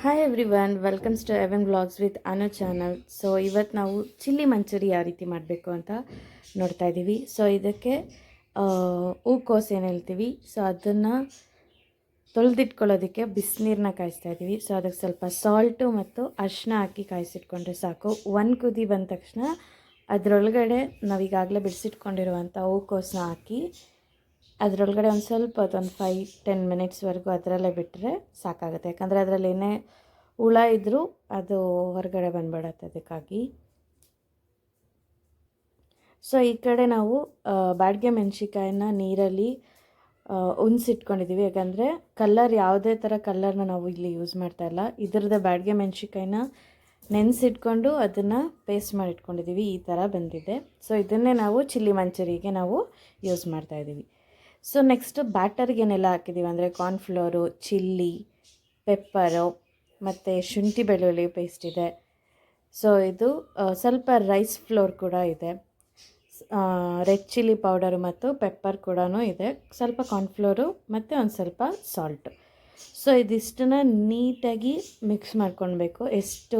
Hi everyone, welcomes to Evan vlogs with Anu channel. So ಇವತ್ತು ನಾವು chilli manchurian ಯಾವ ರೀತಿ ಮಾಡಬೇಕು ಅಂತ ನೋಡ್ತಾ ಇದ್ದೀವಿ. ಸೊ ಇದಕ್ಕೆ ಹೂಕೋಸು ಏನು ಹೇಳ್ತೀವಿ, ಸೊ ಅದನ್ನು ತೊಳೆದಿಟ್ಕೊಳ್ಳೋದಕ್ಕೆ ಬಿಸಿನೀರನ್ನ ಕಾಯಿಸ್ತಾ ಇದ್ದೀವಿ. ಸೊ ಅದಕ್ಕೆ ಸ್ವಲ್ಪ ಸಾಲ್ಟು ಮತ್ತು ಅರಿಶಿನ ಹಾಕಿ ಕಾಯಿಸಿಟ್ಕೊಂಡ್ರೆ ಸಾಕು. ಒಂದು ಕುದಿ ಬಂದ ತಕ್ಷಣ ಅದರೊಳಗಡೆ ನಾವೀಗಾಗಲೇ ಬಿಡಿಸಿಟ್ಕೊಂಡಿರುವಂಥ ಹೂಕೋಸನ್ನ ಹಾಕಿ ಅದರೊಳಗಡೆ ಒಂದು ಸ್ವಲ್ಪ ಒಂದು 5-10 ಮಿನಿಟ್ಸ್ವರೆಗೂ ಅದರಲ್ಲೇ ಬಿಟ್ಟರೆ ಸಾಕಾಗುತ್ತೆ. ಯಾಕಂದರೆ ಅದರಲ್ಲಿ ಏನೇ ಹುಳ ಇದ್ದರೂ ಅದು ಹೊರಗಡೆ ಬಂದ್ಬಿಡತ್ತೆ. ಅದಕ್ಕಾಗಿ ಸೊ ಈ ಕಡೆ ನಾವು ಬ್ಯಾಡಗೆ ಮೆಣಸಿಕಾಯನ್ನ ನೀರಲ್ಲಿ ಉನ್ಸಿಟ್ಕೊಂಡಿದ್ದೀವಿ. ಯಾಕಂದರೆ ಕಲ್ಲರ್ ಯಾವುದೇ ಥರ ಕಲ್ಲರ್ನ ನಾವು ಇಲ್ಲಿ ಯೂಸ್ ಮಾಡ್ತಾಯಿಲ್ಲ. ಇದರದ್ದು ಬ್ಯಾಡಗೆ ಮೆಣಸಿಕಾಯನ್ನ ನೆನೆಸಿಟ್ಕೊಂಡು ಅದನ್ನು ಪೇಸ್ಟ್ ಮಾಡಿ ಇಟ್ಕೊಂಡಿದ್ದೀವಿ. ಈ ಥರ ಬಂದಿದೆ. ಸೊ ಇದನ್ನೇ ನಾವು ಚಿಲ್ಲಿ ಮಂಚೂರಿಗೆ ನಾವು ಯೂಸ್ ಮಾಡ್ತಾಯಿದ್ದೀವಿ. ಸೊ ನೆಕ್ಸ್ಟು ಬ್ಯಾಟರ್ಗೆ ಏನೆಲ್ಲ ಹಾಕಿದ್ದೀವಿ ಅಂದರೆ ಕಾರ್ನ್ಫ್ಲೋರು, ಚಿಲ್ಲಿ, ಪೆಪ್ಪರು ಮತ್ತು ಶುಂಠಿ ಬೆಳ್ಳುಳ್ಳಿ ಪೇಸ್ಟ್ ಇದೆ. ಸೊ ಇದು ಸ್ವಲ್ಪ ರೈಸ್ ಫ್ಲೋರ್ ಕೂಡ ಇದೆ, ರೆಡ್ ಚಿಲ್ಲಿ ಪೌಡರು ಮತ್ತು ಪೆಪ್ಪರ್ ಕೂಡ ಇದೆ, ಸ್ವಲ್ಪ ಕಾರ್ನ್ಫ್ಲೋರು ಮತ್ತು ಒಂದು ಸ್ವಲ್ಪ ಸಾಲ್ಟು. ಸೊ ಇದಿಷ್ಟನ್ನು ನೀಟಾಗಿ ಮಿಕ್ಸ್ ಮಾಡ್ಕೊಳ್ಬೇಕು. ಎಷ್ಟು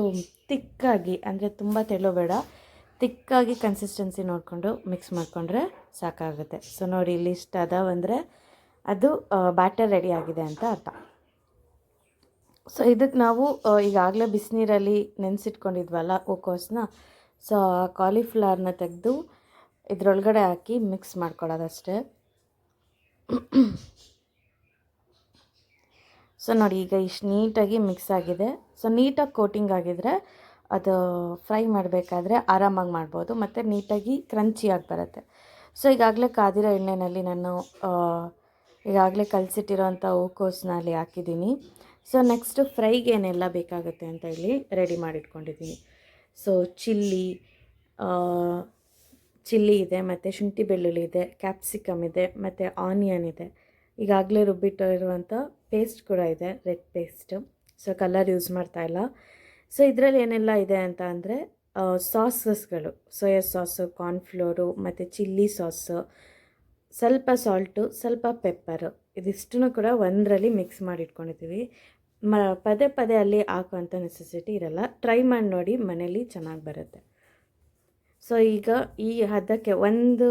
ತಿಕ್ಕಾಗಿ ಅಂದರೆ ತುಂಬ ತೆಳು ಬೇಡ, ತಿಕ್ಕಾಗಿ ಕನ್ಸಿಸ್ಟೆನ್ಸಿ ನೋಡಿಕೊಂಡು ಮಿಕ್ಸ್ ಮಾಡಿಕೊಂಡ್ರೆ ಸಾಕಾಗುತ್ತೆ. ಸೊ ನೋಡಿ, ಇಲ್ಲಿ ಇಷ್ಟ ಅದಾವಂದರೆ ಅದು ಬ್ಯಾಟರ್ ರೆಡಿ ಆಗಿದೆ ಅಂತ ಅರ್ಥ. ಸೊ ಇದಕ್ಕೆ ನಾವು ಈಗಾಗಲೇ ಬಿಸಿನೀರಲ್ಲಿ ನೆನೆಸಿಟ್ಕೊಂಡಿದ್ವಲ್ಲ ಹೂಕೋಸನ್ನ, ಸೊ ಆ ಕಾಲಿಫ್ಲವರ್ನ ತೆಗೆದು ಇದರೊಳಗಡೆ ಹಾಕಿ ಮಿಕ್ಸ್ ಮಾಡ್ಕೊಳ್ಳೋದಷ್ಟೇ. ಸೊ ನೋಡಿ, ಈಗ ಇಷ್ಟು ನೀಟಾಗಿ ಮಿಕ್ಸ್ ಆಗಿದೆ. ಸೊ ನೀಟಾಗಿ ಕೋಟಿಂಗ್ ಆಗಿದ್ರೆ ಅದು ಫ್ರೈ ಮಾಡಬೇಕಾದ್ರೆ ಆರಾಮಾಗಿ ಮಾಡ್ಬೋದು ಮತ್ತು ನೀಟಾಗಿ ಕ್ರಂಚಿಯಾಗಿ ಬರುತ್ತೆ. ಸೊ ಈಗಾಗಲೇ ಕಾದಿರೋ ಎಣ್ಣೆಯಲ್ಲಿ ನಾನು ಈಗಾಗಲೇ ಕಲಸಿಟ್ಟಿರೋಂಥ ಹೂಕೋಸನ್ನ ಅಲ್ಲಿ ಹಾಕಿದ್ದೀನಿ. ಸೊ ನೆಕ್ಸ್ಟು ಫ್ರೈಗೆ ಏನೆಲ್ಲ ಬೇಕಾಗುತ್ತೆ ಅಂತ ಹೇಳಿ ರೆಡಿ ಮಾಡಿಟ್ಕೊಂಡಿದ್ದೀನಿ. ಸೊ ಚಿಲ್ಲಿ ಇದೆ, ಮತ್ತು ಶುಂಠಿ ಬೆಳ್ಳುಳ್ಳಿ ಇದೆ, ಕ್ಯಾಪ್ಸಿಕಮ್ ಇದೆ, ಮತ್ತು ಆನಿಯನ್ ಇದೆ. ಈಗಾಗಲೇ ರುಬ್ಬಿಟ್ಟಿರುವಂಥ ಪೇಸ್ಟ್ ಕೂಡ ಇದೆ, red paste. So colour use ಮಾಡ್ತಾಯಿಲ್ಲ. ಸೊ ಇದರಲ್ಲಿ ಏನೆಲ್ಲ ಇದೆ ಅಂತ ಅಂದರೆ ಸಾಸಸ್ಗಳು, ಸೋಯಾ ಸಾಸು, ಕಾರ್ನ್ಫ್ಲೋರು ಮತ್ತು ಚಿಲ್ಲಿ ಸಾಸು, ಸ್ವಲ್ಪ ಸಾಲ್ಟು, ಸ್ವಲ್ಪ ಪೆಪ್ಪರು, ಇದಿಷ್ಟನ್ನು ಕೂಡ ಒಂದರಲ್ಲಿ ಮಿಕ್ಸ್ ಮಾಡಿಟ್ಕೊಂಡಿದ್ದೀವಿ. ಪದೇ ಪದೇ ಅಲ್ಲಿ ಹಾಕುವಂಥ ನೆಸೆಸಿಟಿ ಇರಲ್ಲ. ಟ್ರೈ ಮಾಡಿ ನೋಡಿ, ಮನೇಲಿ ಚೆನ್ನಾಗಿ ಬರುತ್ತೆ. ಸೊ ಈಗ ಈ ಹದಕ್ಕೆ ಒಂದು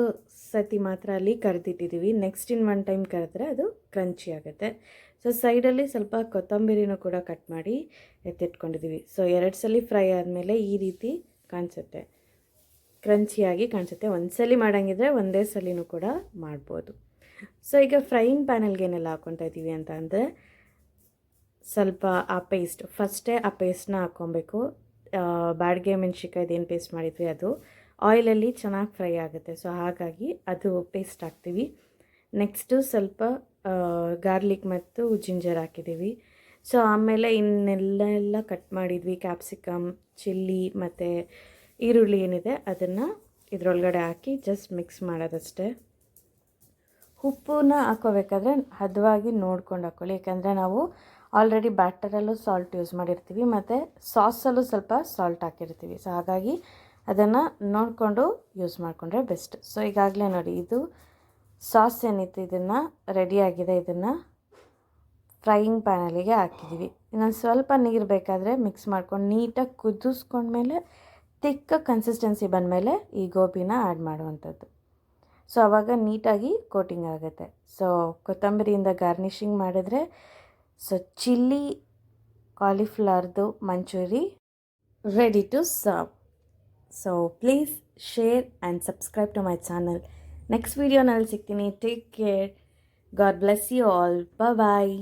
ಸತಿ ಮಾತ್ರ ಅಲ್ಲಿ ಕರೆದಿಟ್ಟಿದ್ದೀವಿ. ನೆಕ್ಸ್ಟ್ ಒನ್ ಟೈಮ್ ಕರೆದ್ರೆ ಅದು ಕ್ರಂಚಿ ಆಗುತ್ತೆ. ಸೊ ಸೈಡಲ್ಲಿ ಸ್ವಲ್ಪ ಕೊತ್ತಂಬರಿನೂ ಕೂಡ ಕಟ್ ಮಾಡಿ ಎತ್ತಿಟ್ಕೊಂಡಿದ್ದೀವಿ. ಸೊ 2 ಸಲ ಫ್ರೈ ಆದಮೇಲೆ ಈ ರೀತಿ ಕಾಣಿಸುತ್ತೆ, ಕ್ರಂಚಿಯಾಗಿ ಕಾಣಿಸುತ್ತೆ. ಒಂದು ಸಲ ಮಾಡೋಂಗಿದ್ರೆ ಒಂದೇ ಸಲಿನೂ ಕೂಡ ಮಾಡ್ಬೋದು. ಸೊ ಈಗ ಫ್ರೈಯಿಂಗ್ ಪ್ಯಾನಲ್ಗೆ ಏನೆಲ್ಲ ಹಾಕ್ಕೊತಾ ಇದ್ದೀವಿ ಅಂತ ಅಂದರೆ ಸ್ವಲ್ಪ ಆ ಪೇಸ್ಟ್, ಫಸ್ಟೇ ಆ ಪೇಸ್ಟ್ನ ಹಾಕ್ಕೊಬೇಕು. ಬ್ಯಾಡಗೆ ಮೆಣಸಿಕಾಯ್ದು ಏನು ಪೇಸ್ಟ್ ಮಾಡಿದ್ವಿ ಅದು ಆಯಿಲಲ್ಲಿ ಚೆನ್ನಾಗಿ ಫ್ರೈ ಆಗುತ್ತೆ. ಸೊ ಹಾಗಾಗಿ ಅದು ಪೇಸ್ಟ್ ಹಾಕ್ತೀವಿ. ನೆಕ್ಸ್ಟು ಸ್ವಲ್ಪ ಗಾರ್ಲಿಕ್ ಮತ್ತು ಜಿಂಜರ್ ಹಾಕಿದ್ದೀವಿ. ಸೊ ಆಮೇಲೆ ಇನ್ನೆಲ್ಲ ಕಟ್ ಮಾಡಿದ್ವಿ, ಕ್ಯಾಪ್ಸಿಕಮ್, ಚಿಲ್ಲಿ ಮತ್ತು ಈರುಳ್ಳಿ ಏನಿದೆ ಅದನ್ನು ಇದರೊಳಗಡೆ ಹಾಕಿ ಜಸ್ಟ್ ಮಿಕ್ಸ್ ಮಾಡೋದಷ್ಟೇ. ಉಪ್ಪನ್ನ ಹಾಕೋಬೇಕಾದ್ರೆ ಹದವಾಗಿ ನೋಡ್ಕೊಂಡು ಹಾಕ್ಕೊಳ್ಳಿ. ಯಾಕಂದರೆ ನಾವು ಆಲ್ರೆಡಿ ಬ್ಯಾಟರಲ್ಲೂ ಸಾಲ್ಟ್ ಯೂಸ್ ಮಾಡಿರ್ತೀವಿ ಮತ್ತು ಸಾಸಲ್ಲೂ ಸ್ವಲ್ಪ ಸಾಲ್ಟ್ ಹಾಕಿರ್ತೀವಿ. ಸೊ ಹಾಗಾಗಿ ಅದನ್ನು ನೋಡಿಕೊಂಡು ಯೂಸ್ ಮಾಡಿಕೊಂಡ್ರೆ ಬೆಸ್ಟ್. ಸೊ ಈಗಾಗಲೇ ನೋಡಿ, ಇದು ಸಾಸ್ ಏನಿತ್ತು ಇದನ್ನು ರೆಡಿಯಾಗಿದೆ. ಇದನ್ನು ಫ್ರೈಯಿಂಗ್ ಪ್ಯಾನಲ್ಲಿಗೆ ಹಾಕಿದ್ದೀವಿ. ಇನ್ನೊಂದು ಸ್ವಲ್ಪ ನೀರು ಬೇಕಾದರೆ ಮಿಕ್ಸ್ ಮಾಡ್ಕೊಂಡು ನೀಟಾಗಿ ಕುದಿಸ್ಕೊಂಡ್ಮೇಲೆ ತಿಕ್ಕ ಕನ್ಸಿಸ್ಟೆನ್ಸಿ ಬಂದಮೇಲೆ ಈ ಗೋಬಿನ ಆ್ಯಡ್ ಮಾಡುವಂಥದ್ದು. ಸೊ ಆವಾಗ ನೀಟಾಗಿ ಕೋಟಿಂಗ್ ಆಗುತ್ತೆ. ಸೊ ಕೊತ್ತಂಬರಿಯಿಂದ ಗಾರ್ನಿಷಿಂಗ್ ಮಾಡಿದ್ರೆ ಸೊ ಚಿಲ್ಲಿ ಕಾಲಿಫ್ಲವರ್ದು manchurian ready to serve. So please share and subscribe to my channel. Next ವೀಡಿಯೋನಲ್ಲಿ ಸಿಗ್ತೀನಿ. Take care. God bless you all. Bye.